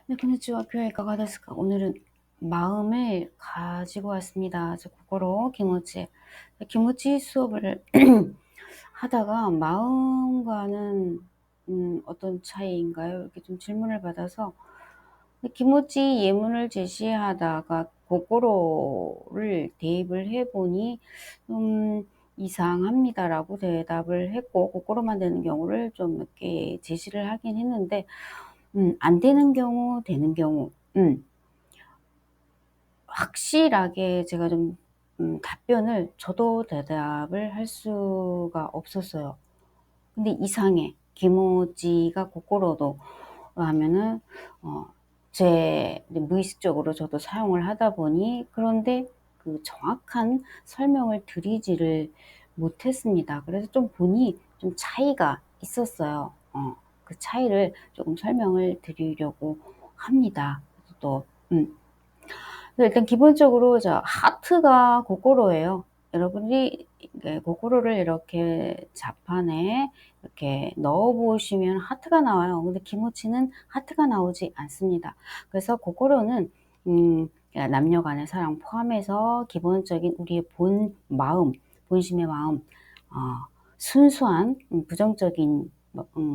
네, konnichiwa. 교회いかがですか? 오늘은 마음을 가지고 왔습니다. 고코로 기모치. 기모치 수업을 하다가 마음과는 어떤 차이인가요? 이렇게 좀 질문을 받아서 기모치 예문을 제시하다가 고코로를 대입을 해보니 이상합니다라고 대답을 했고, 고코로만 되는 경우를 좀 이렇게 제시를 하긴 했는데, 안 되는 경우, 되는 경우, 확실하게 제가 좀, 답변을, 저도 대답을 할 수가 없었어요. 근데 이상해. 기모지가 고코로도 하면은, 제 무의식적으로 저도 사용을 하다 보니, 그런데 그 정확한 설명을 드리지를 못했습니다. 그래서 좀 보니 좀 차이가 있었어요. 그 차이를 조금 설명을 드리려고 합니다. 또, 일단 기본적으로 하트가 고코로예요. 여러분이 고코로를 이렇게 자판에 이렇게 넣어 보시면 하트가 나와요. 근데 기모치는 하트가 나오지 않습니다. 그래서 고코로는 남녀 간의 사랑 포함해서 기본적인 우리의 본 마음, 본심의 마음, 순수한 부정적인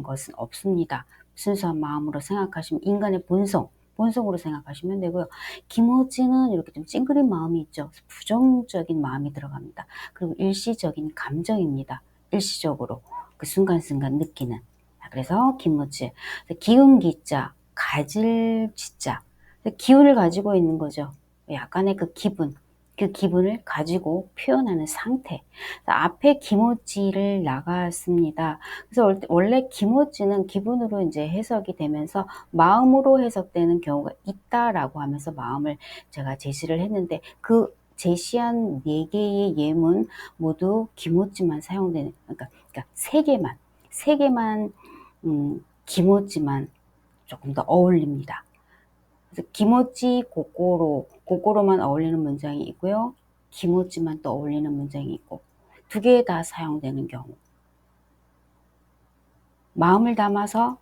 것은 없습니다. 순수한 마음으로 생각하시면 인간의 본성으로 생각하시면 되고요. 기모지는 이렇게 좀 찡그린 마음이 있죠. 부정적인 마음이 들어갑니다. 그리고 일시적인 감정입니다. 일시적으로 그 순간순간 느끼는. 그래서 기모지, 기운 기자, 가질 지자, 기운을 가지고 있는 거죠. 약간의 그 기분을 가지고 표현하는 상태. 앞에 기모지를 나갔습니다. 그래서 원래 기모지는 기분으로 이제 해석이 되면서 마음으로 해석되는 경우가 있다라고 하면서 마음을 제가 제시를 했는데, 그 제시한 4개의 예문 모두 기모지만 사용되는, 그러니까 세 개만 기모지만 조금 더 어울립니다. 그래서 기모지 고코로만 어울리는 문장이 있고요. 기모지만 또 어울리는 문장이 있고, 2개 다 사용되는 경우. 마음을 담아서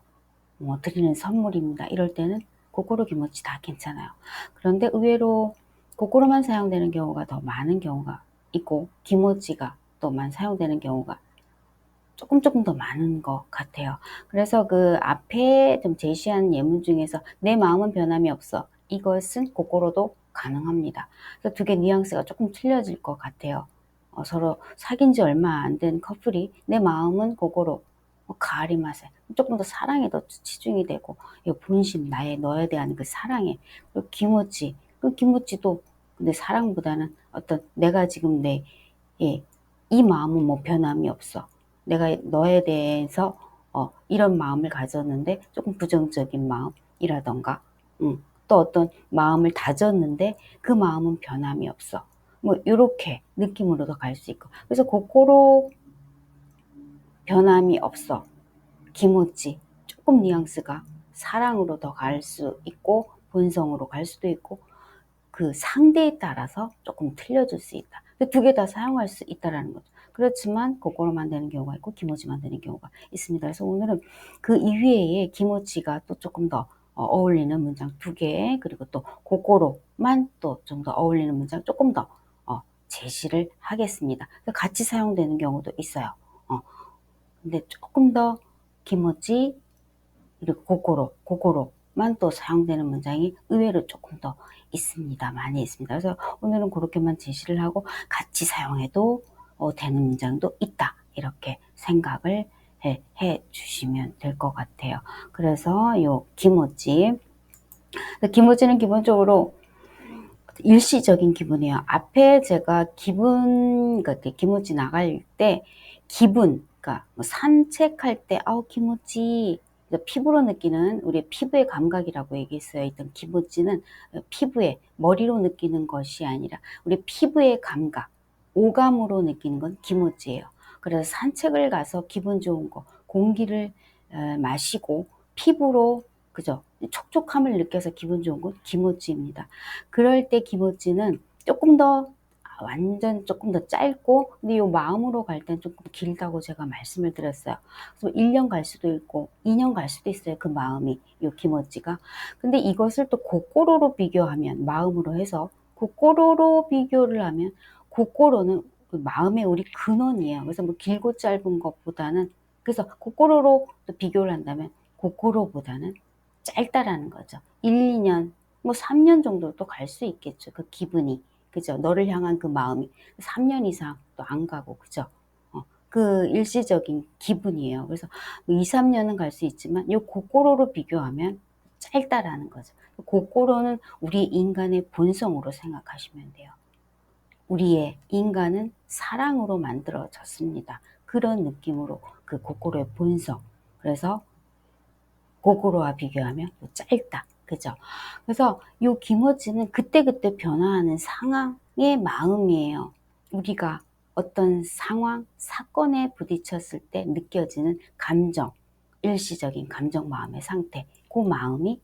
드리는 선물입니다. 이럴 때는 고코로 기모치 다 괜찮아요. 그런데 의외로 고코로만 사용되는 경우가 더 많은 경우가 있고, 기모치가 또만 사용되는 경우가 조금 더 많은 것 같아요. 그래서 그 앞에 좀 제시한 예문 중에서 내 마음은 변함이 없어, 이것은 고코로도 가능합니다. 그래서 2개 뉘앙스가 조금 틀려질 것 같아요. 서로 사귄 지 얼마 안 된 커플이 내 마음은 고코로, 가리마세, 조금 더 사랑에 더 치중이 되고, 본심, 너에 대한 그 사랑에, 그리고 기모치, 그 기모치도 근데 사랑보다는 어떤 내가 지금 이 마음은 뭐 변함이 없어, 내가 너에 대해서 이런 마음을 가졌는데 조금 부정적인 마음이라던가, 또 어떤 마음을 다졌는데 그 마음은 변함이 없어, 뭐 이렇게 느낌으로도 갈 수 있고. 그래서 고코로 변함이 없어, 기모치 조금 뉘앙스가 사랑으로 더 갈 수 있고 본성으로 갈 수도 있고, 그 상대에 따라서 조금 틀려질 수 있다. 2개 다 사용할 수 있다라는 거죠. 그렇지만 고코로만 되는 경우가 있고 기모치만 되는 경우가 있습니다. 그래서 오늘은 그 이외에 기모치가 또 조금 더 어울리는 문장 2개, 그리고 또 고코로만 또 좀 더 어울리는 문장 조금 더 제시를 하겠습니다. 같이 사용되는 경우도 있어요. 근데 조금 더 기모치 그리고 고코로만 또 사용되는 문장이 의외로 조금 더 있습니다. 많이 있습니다. 그래서 오늘은 그렇게만 제시를 하고 같이 사용해도 되는 문장도 있다, 이렇게 생각을 해 주시면 될 것 같아요. 그래서 요 기모찌는 기본적으로 일시적인 기분이에요. 앞에 제가 그러니까 기모찌 나갈 때 그러니까 뭐 산책할 때 기모찌, 피부로 느끼는 우리의 피부의 감각이라고 얘기했어요. 일단 기모찌는 피부의 머리로 느끼는 것이 아니라 우리 피부의 감각, 오감으로 느끼는 건 기모찌예요. 그래서 산책을 가서 기분 좋은 거, 공기를 마시고 피부로, 그죠? 촉촉함을 느껴서 기분 좋은 건 기모찌입니다. 그럴 때 기모찌는 조금 더 완전 조금 더 짧고, 근데 요 마음으로 갈 땐 조금 길다고 제가 말씀을 드렸어요. 그래서 1년 갈 수도 있고 2년 갈 수도 있어요. 그 마음이, 요 기모찌가. 근데 이것을 또 고꼬로로 비교하면, 마음으로 해서 고꼬로로 비교를 하면, 고꼬로는 그 마음의 우리 근원이에요. 그래서 뭐 길고 짧은 것보다는, 그래서 고꼬로로 또 비교를 한다면 고꼬로보다는 짧다라는 거죠. 1, 2년, 뭐 3년 정도도 갈 수 있겠죠. 그 기분이. 그죠? 너를 향한 그 마음이 3년 이상 또 안 가고, 그죠? 그 일시적인 기분이에요. 그래서 2, 3년은 갈 수 있지만 요 고꼬로로 비교하면 짧다라는 거죠. 고꼬로는 우리 인간의 본성으로 생각하시면 돼요. 우리의 인간은 사랑으로 만들어졌습니다. 그런 느낌으로 그 고꼬로의 본성. 그래서 고꼬로와 비교하면 짧다. 그죠? 그래서 요 기모찌는 그때그때 변화하는 상황의 마음이에요. 우리가 어떤 상황, 사건에 부딪혔을 때 느껴지는 감정, 일시적인 감정, 마음의 상태, 그 마음이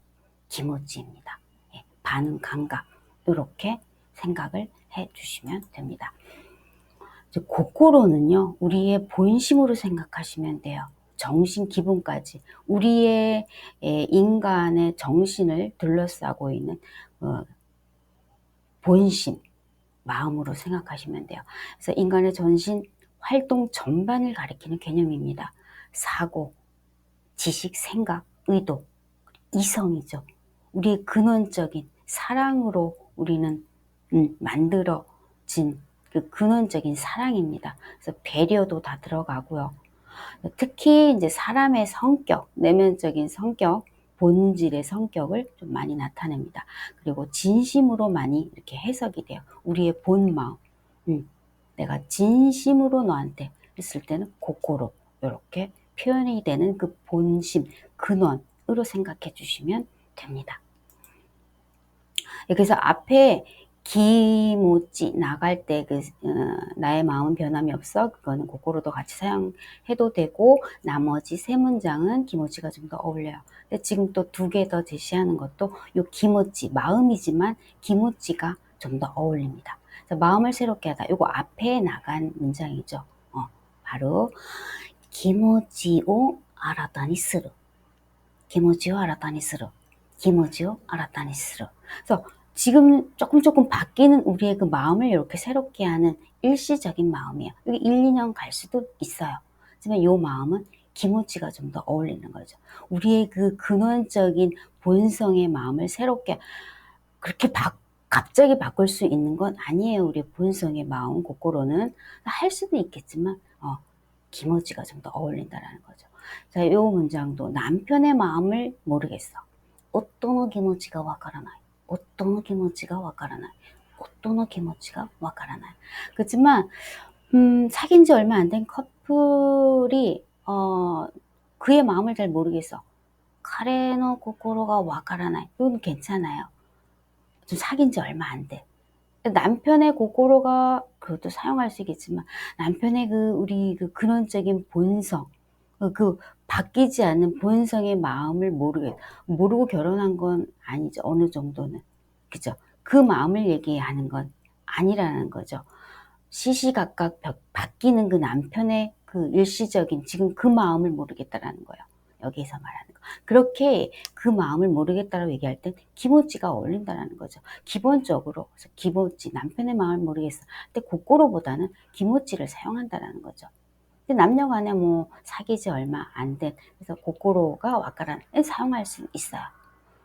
기모찌입니다. 예, 반응, 감각, 이렇게 생각을 해 주시면 됩니다. 고꼬로는요, 우리의 본심으로 생각하시면 돼요. 정신, 기분까지. 우리의 인간의 정신을 둘러싸고 있는 본심, 마음으로 생각하시면 돼요. 그래서 인간의 전신 활동 전반을 가리키는 개념입니다. 사고, 지식, 생각, 의도, 이성이죠. 우리의 근원적인 사랑으로 우리는 만들어진 그 근원적인 사랑입니다. 그래서 배려도 다 들어가고요. 특히 이제 사람의 성격, 내면적인 성격, 본질의 성격을 좀 많이 나타냅니다. 그리고 진심으로 많이 이렇게 해석이 돼요. 우리의 본 마음. 내가 진심으로 너한테 했을 때는 고꼬로, 이렇게 표현이 되는 그 본심, 근원으로 생각해 주시면 됩니다. 그래서 앞에 기모찌 나갈 때 나의 마음은 변함이 없어, 그거는 고꼬로도 같이 사용해도 되고, 나머지 세 문장은 기모찌가 좀 더 어울려요. 근데 지금 또 2개 더 제시하는 것도 요 기모찌, 마음이지만 기모찌가 좀 더 어울립니다. 그래서 마음을 새롭게 하다, 요거 앞에 나간 문장이죠. 바로 기모찌を新たにする, 기모찌を新たにする, 기모찌を新たにする. 그래서 지금 조금 바뀌는 우리의 그 마음을 이렇게 새롭게 하는 일시적인 마음이에요. 여기 1, 2년 갈 수도 있어요. 하지만 이 마음은 기모찌가 좀 더 어울리는 거죠. 우리의 그 근원적인 본성의 마음을 새롭게 그렇게 갑자기 바꿀 수 있는 건 아니에요. 우리 본성의 마음, 고꼬로는 할 수도 있겠지만 기모찌가 좀 더 어울린다라는 거죠. 자, 이 문장도 남편의 마음을 모르겠어. 夫の気持ちがわからない. 夫の気持ちがわからない. 夫の気持ちがわからない. 그렇지만 사귄 지 얼마 안 된 커플이 그의 마음을 잘 모르겠어. 彼の心がわからない. 이건 괜찮아요. 좀 사귄 지 얼마 안 돼. 남편의 고꼬로가 그것도 사용할 수 있겠지만, 남편의 우리 근원적인 본성, 바뀌지 않는 본성의 마음을 모르고 결혼한 건 아니죠. 어느 정도는. 그죠? 그 마음을 얘기하는 건 아니라는 거죠. 시시각각 바뀌는 그 남편의 그 일시적인 지금 그 마음을 모르겠다라는 거예요. 여기서 말하는 거. 그렇게 그 마음을 모르겠다라고 얘기할 땐 기모찌가 어울린다라는 거죠. 기본적으로 기모찌, 남편의 마음을 모르겠어. 근데 고꼬로보다는 기모찌를 사용한다라는 거죠. 근데 남녀 간에 뭐 사귀지 얼마 안 된, 그래서 고꼬로가 와까란 사용할 수 있어요.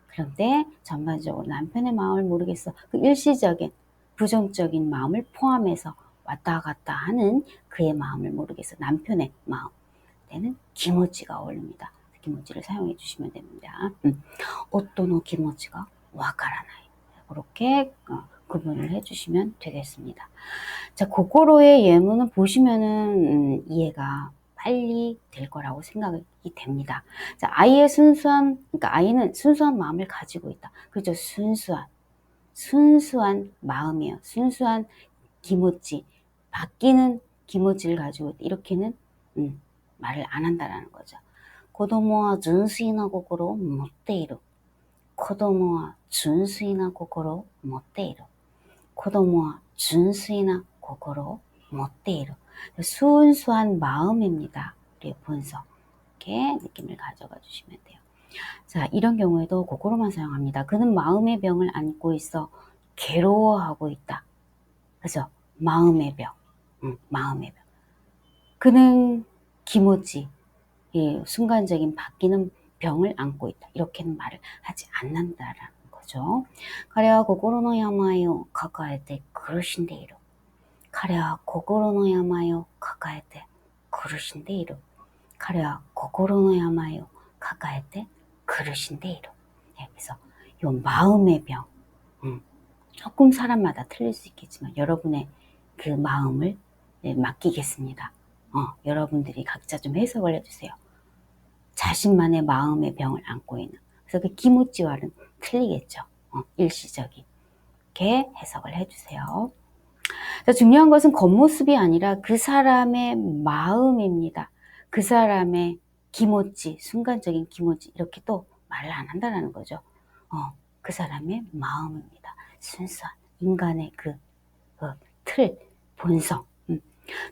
그런데 전반적으로 남편의 마음을 모르겠어. 그 일시적인 부정적인 마음을 포함해서 왔다 갔다 하는 그의 마음을 모르겠어. 남편의 마음. 때는 기모찌가 어울립니다. 기모찌를 사용해 주시면 됩니다. 夫の気持ちがわからない. 그렇게 구분을 해 주시면 되겠습니다. 자, 고꼬로의 예문은 보시면은 이해가 빨리 될 거라고 생각이 됩니다. 자, 아이의 그러니까 아이는 순수한 마음을 가지고 있다. 그렇죠? 순수한 마음이에요. 순수한 기모찌, 바뀌는 기모찌를 가지고 있다. 이렇게는 말을 안 한다라는 거죠. 子供は純粋な心を持っている. 子供は純粋な心を持っている. 子供は純粋な 고고로 못데이로 순수한 마음입니다. 우리의 본성. 이렇게 느낌을 가져가 주시면 돼요. 자, 이런 경우에도 고고로만 사용합니다. 그는 마음의 병을 안고 있어 괴로워하고 있다. 그죠? 마음의 병. 마음의 병. 그는 기모지, 순간적인 바뀌는 병을 안고 있다. 이렇게는 말을 하지 않는다라는 거죠. 彼は心の病を抱えて苦しんでいる。彼は心の病を抱えて苦しんでいる。彼は心の病を抱えて苦しんでいる. 그래서 요 마음의 병, 조금 사람마다 틀릴 수 있겠지만 여러분의 그 마음을 맡기겠습니다. 여러분들이 각자 좀 해석을 해주세요. 자신만의 마음의 병을 안고 있는. 그래서 그 기무찌와는 틀리겠죠. 일시적인. 이렇게 해석을 해주세요. 자, 중요한 것은 겉모습이 아니라 그 사람의 마음입니다. 그 사람의 기모찌, 순간적인 기모찌 이렇게 또 말을 안 한다는 거죠. 그 사람의 마음입니다. 순수한 인간의 그 틀, 본성.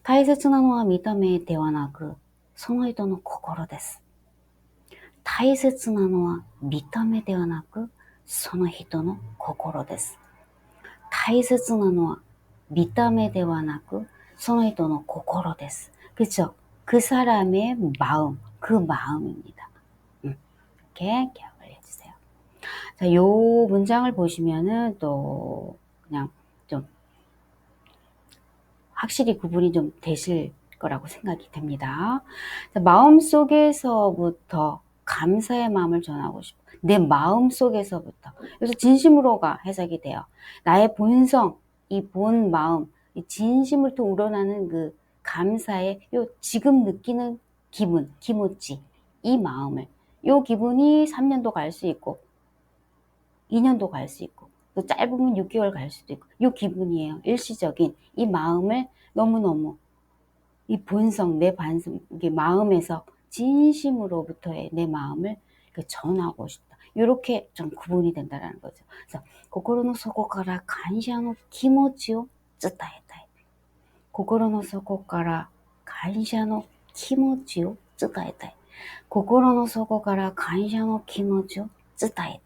大切なのは見た目ではなく、その人の心です。大切なのは見た目ではなく、その人の心です。大切なのは見た目ではなく, その人の心です. 그쵸? 그 사람의 마음, 그 마음입니다. 이렇게 기억을 해주세요. 자, 요 문장을 보시면은 또 그냥 좀 확실히 구분이 좀 되실 거라고 생각이 됩니다. 자, 마음속에서부터 감사의 마음을 전하고 싶어. 내 마음속에서부터. 그래서 진심으로가 해석이 돼요. 나의 본성, 이 본 마음, 이 진심으로부터 우러나는 그 감사의 요 지금 느끼는 기분, 기모찌, 이 마음을, 요 기분이 3년도 갈 수 있고 2년도 갈 수 있고 또 짧으면 6개월 갈 수도 있고 요 기분이에요. 일시적인 이 마음을 너무너무 이 본성, 내 반성, 이게 마음에서 진심으로부터의 내 마음을 전하고 싶다. 이렇게 좀 구분이 된다는 거죠. 그래서 心の底から感謝の気持ちを伝えたい。心の底から感謝の気持ちを伝えたい。心の底から感謝の気持ちを伝えたい.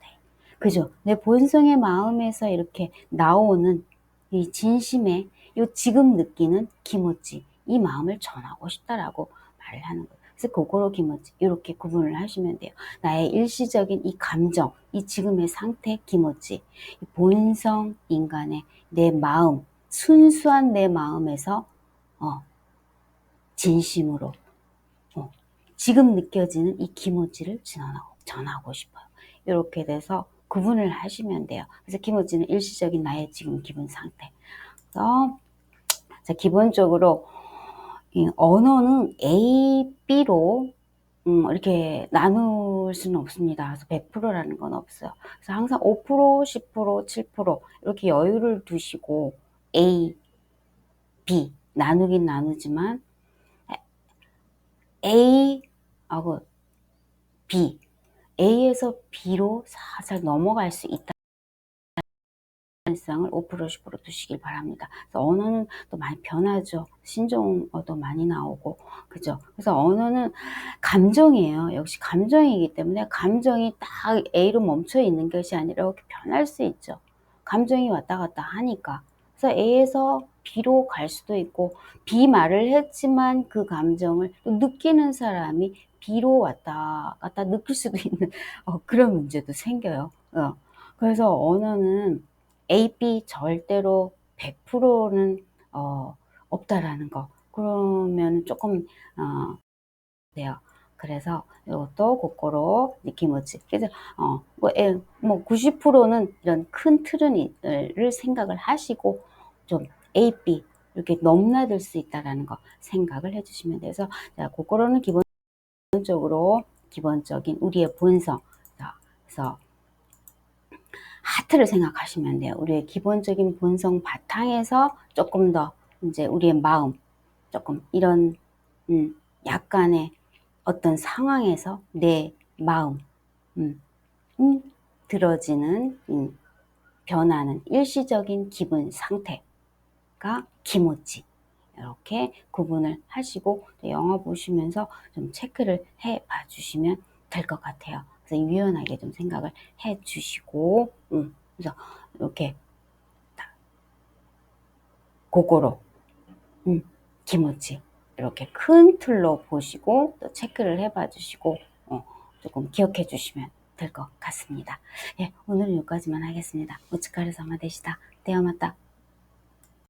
그죠? 내 본성의 마음에서 이렇게 나오는 이 진심의 요 지금 느끼는 기모찌, 이 마음을 전하고 싶다라고 말을 하는 거예요. 그래서 고고로 기모찌 이렇게 구분을 하시면 돼요. 나의 일시적인 이 감정, 이 지금의 상태 기모찌, 본성 인간의 내 마음, 순수한 내 마음에서 진심으로 지금 느껴지는 이 기모찌를 전하고 싶어요. 이렇게 돼서 구분을 하시면 돼요. 그래서 기모찌는 일시적인 나의 지금 기분 상태. 그래서 자, 기본적으로 이 언어는 A, B로 이렇게 나눌 수는 없습니다. 그래서 100%라는 건 없어요. 그래서 항상 5%, 10%, 7% 이렇게 여유를 두시고 A, B 나누긴 나누지만 A하고 B, A에서 B로 살짝 넘어갈 수 있다. 가능성을 5%, 10% 두시길 바랍니다. 그래서 언어는 또 많이 변하죠. 신조어도 많이 나오고, 그죠? 그래서 언어는 감정이에요. 역시 감정이기 때문에 감정이 딱 A로 멈춰 있는 것이 아니라 이렇게 변할 수 있죠. 감정이 왔다 갔다 하니까. 그래서 A에서 B로 갈 수도 있고, B 말을 했지만 그 감정을 또 느끼는 사람이 B로 왔다 갔다 느낄 수도 있는 그런 문제도 생겨요. 그래서 언어는 A, B 절대로 100%는 없다라는 거. 그러면 조금 돼요. 그래서 이것도 고코로 니키모치. 그래서 뭐 90%는 이런 큰 틀을 생각을 하시고 좀 A, B 이렇게 넘나들 수 있다라는 거 생각을 해주시면 돼서 자, 고코로는 기본적으로 기본적인 우리의 본성. 자, 그래서 하트를 생각하시면 돼요. 우리의 기본적인 본성 바탕에서 조금 더 이제 우리의 마음, 조금 이런 약간의 어떤 상황에서 내 마음 들어지는 변하는 일시적인 기분 상태 기모찌 이렇게 구분을 하시고 영화 보시면서 좀 체크를 해 봐 주시면 될 것 같아요. 그래서 유연하게 좀 생각을 해 주시고 그래서 이렇게 고고로 기모찌 이렇게 큰 틀로 보시고 또 체크를 해 봐 주시고 조금 기억해 주시면 될 것 같습니다. 예, 오늘은 여기까지만 하겠습니다. 오츠카레사마 데시다. 대화 맞다.